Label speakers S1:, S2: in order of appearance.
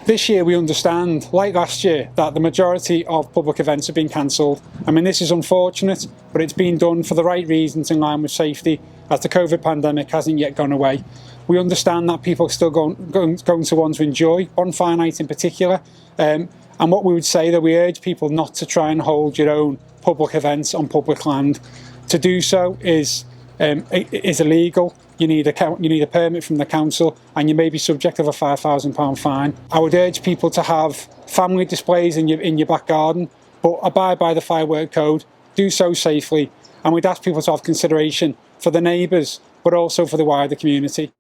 S1: This year we understand, like last year, that the majority of public events have been cancelled. I mean, this is unfortunate, but it's been done for the right reasons in line with safety, as the COVID pandemic hasn't yet gone away. We understand that people are still going to want to enjoy Bonfire Night in particular. And what we would say, that we urge people not to try and hold your own public events on public land. To do so is illegal. You need a permit from the council, and you may be subject of a £5,000 fine. I would urge people to have family displays in your back garden, but abide by the firework code. Do so safely, and we'd ask people to have consideration for the neighbours, but also for the wider community.